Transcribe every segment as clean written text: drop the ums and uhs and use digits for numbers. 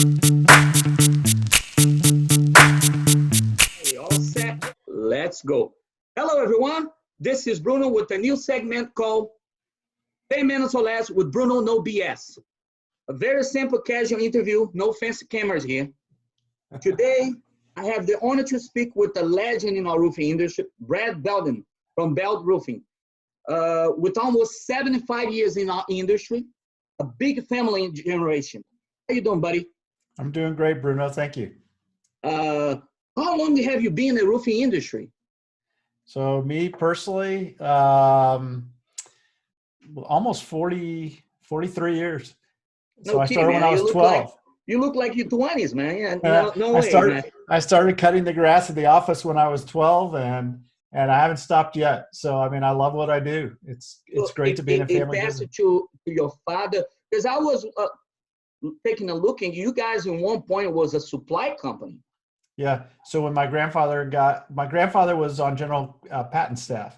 We all set? Let's go. Hello, everyone. This is Bruno with a new segment called 10 Minutes or Less with Bruno, No BS. A very simple, casual interview, no fancy cameras here. Today, I have the honor to speak with a legend in our roofing industry, Brad Beldon from Beldon Roofing. With almost 75 years in our industry, a big family generation. How you doing, buddy? I'm doing great, Bruno. Thank you. How long have you been in the roofing industry? So me personally, almost 43 years. So I started when I was 12. You look like you're 20s, man. Yeah, no way, man. I started cutting the grass at the office when I was 12, and I haven't stopped yet. So I mean, I love what I do. It's great to be in a family business. It passed to your father, because I was taking a look, and you guys in one point was a supply company. Yeah. So when my grandfather was on general patent staff.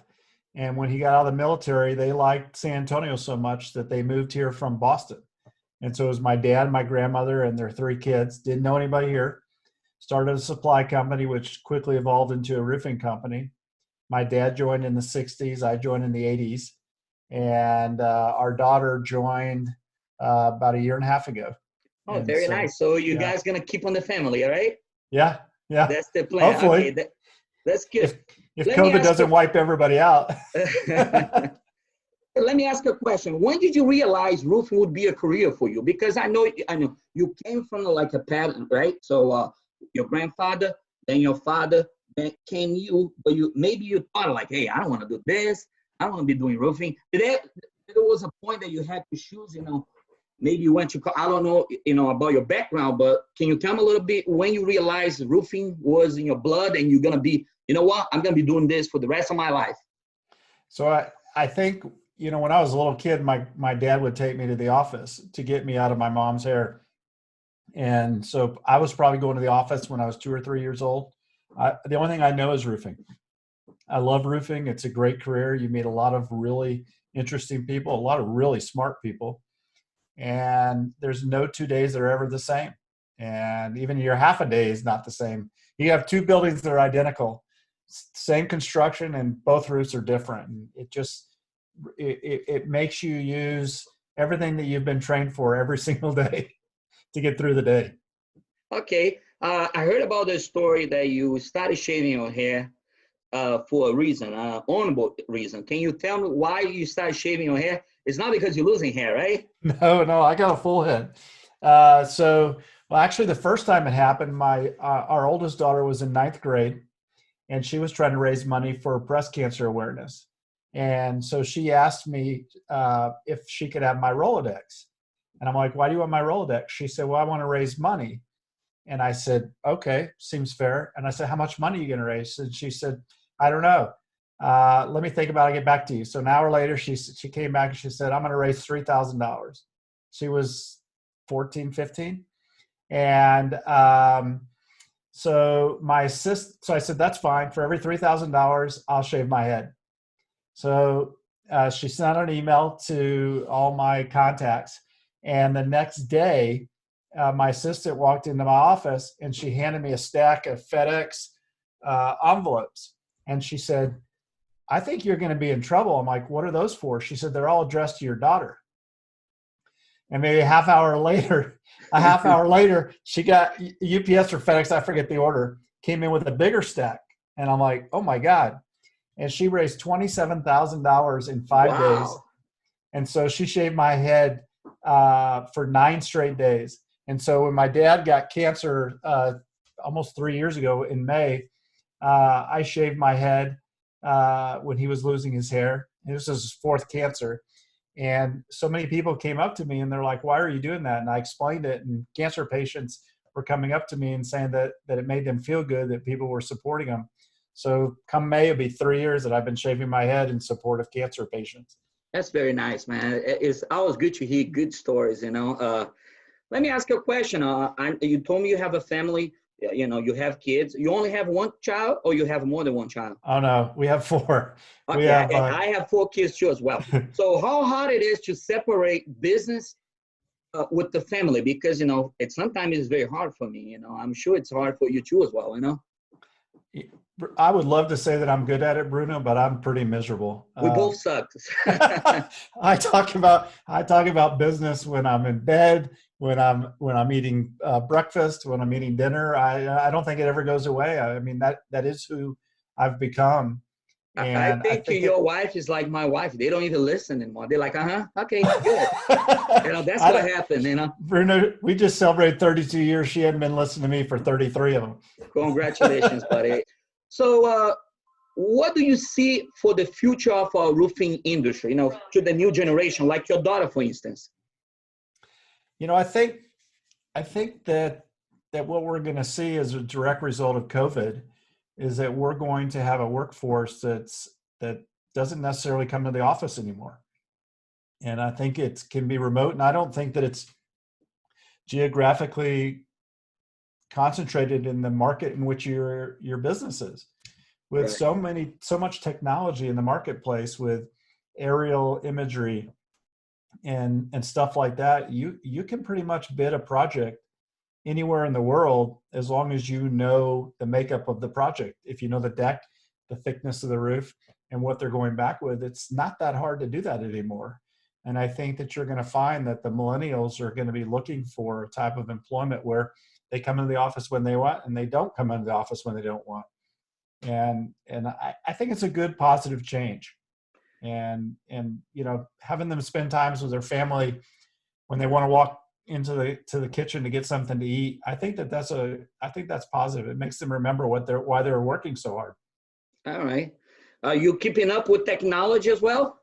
And when he got out of the military, they liked San Antonio so much that they moved here from Boston. And so it was my dad, my grandmother, and their 3 kids. Didn't know anybody here. Started a supply company, which quickly evolved into a roofing company. My dad joined in the 60s. I joined in the 80s. And our daughter joined about a year and a half ago. Oh, and very nice. So you guys going to keep on the family, all right? Yeah. Yeah. That's the plan. Hopefully. Okay, that's good. If COVID doesn't wipe everybody out. Let me ask a question. When did you realize roofing would be a career for you? Because I know you came from like a pattern, right? So your grandfather, then your father, then came you, but maybe you thought like, hey, I don't want to do this. I don't want to be doing roofing. There was a point that you had to choose, maybe you went to, I don't know, about your background, but can you tell me a little bit when you realized roofing was in your blood and you're going to be, you know what, I'm going to be doing this for the rest of my life? So I think, when I was a little kid, my dad would take me to the office to get me out of my mom's hair. And so I was probably going to the office when I was 2 or 3 years old. The only thing I know is roofing. I love roofing. It's a great career. You meet a lot of really interesting people, a lot of really smart people. And there's no 2 days that are ever the same. And even your half a day is not the same. You have 2 buildings that are identical, same construction, and both roofs are different. And it makes you use everything that you've been trained for every single day to get through the day. Okay. I heard about the story that you started shaving your hair for a reason, honorable reason. Can you tell me why you started shaving your hair? It's not because you're losing hair, right? No, I got a full head. Well, actually, the first time it happened, our oldest daughter was in 9th grade, and she was trying to raise money for breast cancer awareness. And so she asked me if she could have my Rolodex. And I'm like, why do you want my Rolodex? She said, well, I want to raise money. And I said, okay, seems fair. And I said, how much money are you going to raise? And she said, I don't know. Let me think about it, I'll get back to you. So an hour later, she came back and she said, I'm going to raise $3,000. She was 14, 15. And so I said, that's fine. For every $3,000, I'll shave my head. So she sent an email to all my contacts. And the next day, my assistant walked into my office and she handed me a stack of FedEx envelopes. And she said, I think you're going to be in trouble. I'm like, what are those for? She said, they're all addressed to your daughter. And maybe a half hour later, she got UPS or FedEx, I forget the order, came in with a bigger stack. And I'm like, oh my God. And she raised $27,000 in 5 days. And so she shaved my head for 9 straight days. And so when my dad got cancer almost 3 years ago in May, I shaved my head when he was losing his hair. And this was his 4th cancer. And so many people came up to me and they're like, why are you doing that? And I explained it. And cancer patients were coming up to me and saying that it made them feel good, that people were supporting them. So come May, it'll be 3 years that I've been shaving my head in support of cancer patients. That's very nice, man. It's always good to hear good stories, Let me ask you a question. You told me you have a family, you have kids. You only have one child or you have more than one child? Oh, no, we have 4. Okay, I have 4 kids too as well. So how hard it is to separate business with the family? Because, it sometimes is very hard for me, I'm sure it's hard for you too as well. I would love to say that I'm good at it, Bruno, but I'm pretty miserable. We both suck. I talk about business when I'm in bed, when I'm eating breakfast, when I'm eating dinner. I don't think it ever goes away. I mean, that is who I've become. I And I think think your wife is like my wife. They don't even listen anymore. They're like, okay, good. That's what happened. Bruno, we just celebrated 32 years. She hadn't been listening to me for 33 of them. Congratulations, buddy. So what do you see for the future of our roofing industry, to the new generation, like your daughter, for instance? I think that what we're going to see as a direct result of COVID is that we're going to have a workforce that doesn't necessarily come to the office anymore. And I think it can be remote. And I don't think that it's geographically concentrated in the market in which your business is. With right. so much technology in the marketplace, with aerial imagery and stuff like that, you can pretty much bid a project anywhere in the world as long as you know the makeup of the project. If you know the deck, the thickness of the roof, and what they're going back with, it's not that hard to do that anymore. And I think that you're going to find that the millennials are going to be looking for a type of employment where they come into the office when they want and they don't come into the office when they don't want. And I think it's a good positive change. And having them spend times with their family when they want to walk into the kitchen to get something to eat, I think that's positive. It makes them remember why they're working so hard. All right. Are you keeping up with technology as well?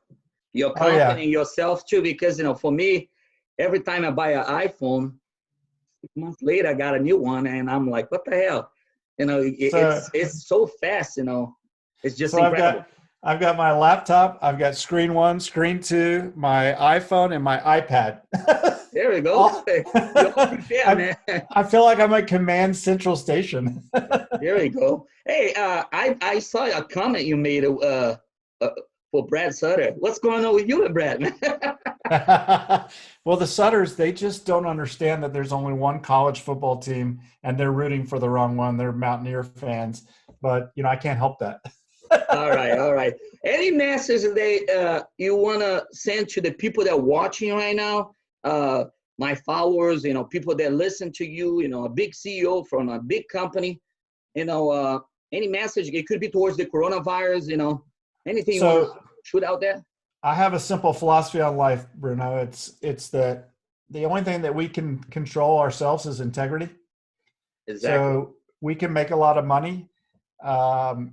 You're confident in yourself too, because for me, every time I buy an iPhone, 6 months later I got a new one, and I'm like, what the hell? It's so fast. It's just incredible. I've got my laptop. I've got screen 1, screen 2, my iPhone, and my iPad. There we go. You're all prepared, man. I feel like I'm at Command Central Station. There we go. Hey, I saw a comment you made for Brad Sutter. What's going on with you and Brad, man? Well, the Sutters, they just don't understand that there's only one college football team, and they're rooting for the wrong one. They're Mountaineer fans, but I can't help that. All right. Any message that you want to send to the people that are watching right now? My followers, people that listen to you, a big CEO from a big company, any message? It could be towards the coronavirus, anything you want to shoot out there? I have a simple philosophy on life, Bruno. It's that the only thing that we can control ourselves is integrity. Exactly. So we can make a lot of money.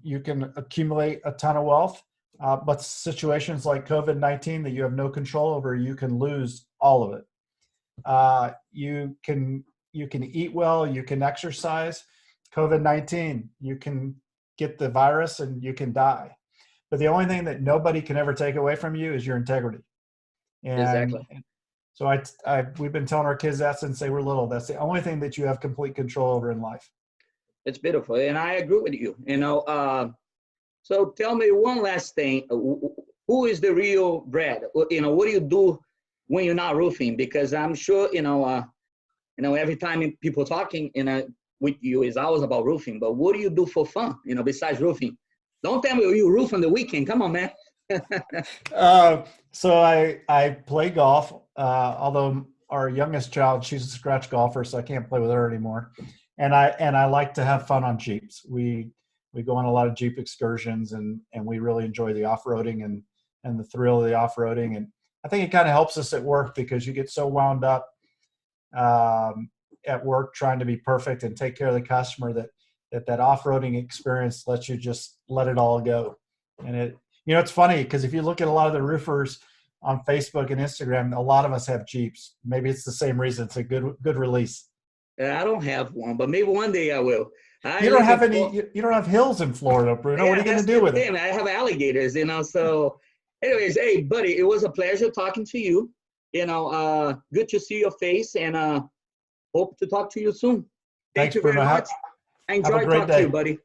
You can accumulate a ton of wealth, but situations like COVID-19 that you have no control over, you can lose all of it. You can eat well, you can exercise. COVID-19, you can get the virus and you can die. But the only thing that nobody can ever take away from you is your integrity. And exactly. So we've been telling our kids that since they were little. That's the only thing that you have complete control over in life. It's beautiful, and I agree with you. So tell me one last thing: who is the real Brad? What do you do when you're not roofing? Because I'm sure every time people talking with you is always about roofing. But what do you do for fun? Besides roofing. Don't tell me you roof on the weekend. Come on, man. So I play golf. Although our youngest child, she's a scratch golfer, so I can't play with her anymore. And I like to have fun on Jeeps. We go on a lot of Jeep excursions, and we really enjoy the off-roading and the thrill of the off-roading. And I think it kind of helps us at work because you get so wound up at work trying to be perfect and take care of the customer that off-roading experience lets you just let it all go. And it's funny because if you look at a lot of the roofers on Facebook and Instagram, a lot of us have Jeeps. Maybe it's the same reason. It's a good release. I don't have one, but maybe one day I will. You don't have hills in Florida, Bruno. Yeah, what are you going to do with it? I have alligators, So, anyways, hey, buddy, it was a pleasure talking to you. Good to see your face, and hope to talk to you soon. Thank you very much. I enjoyed talking to you, buddy.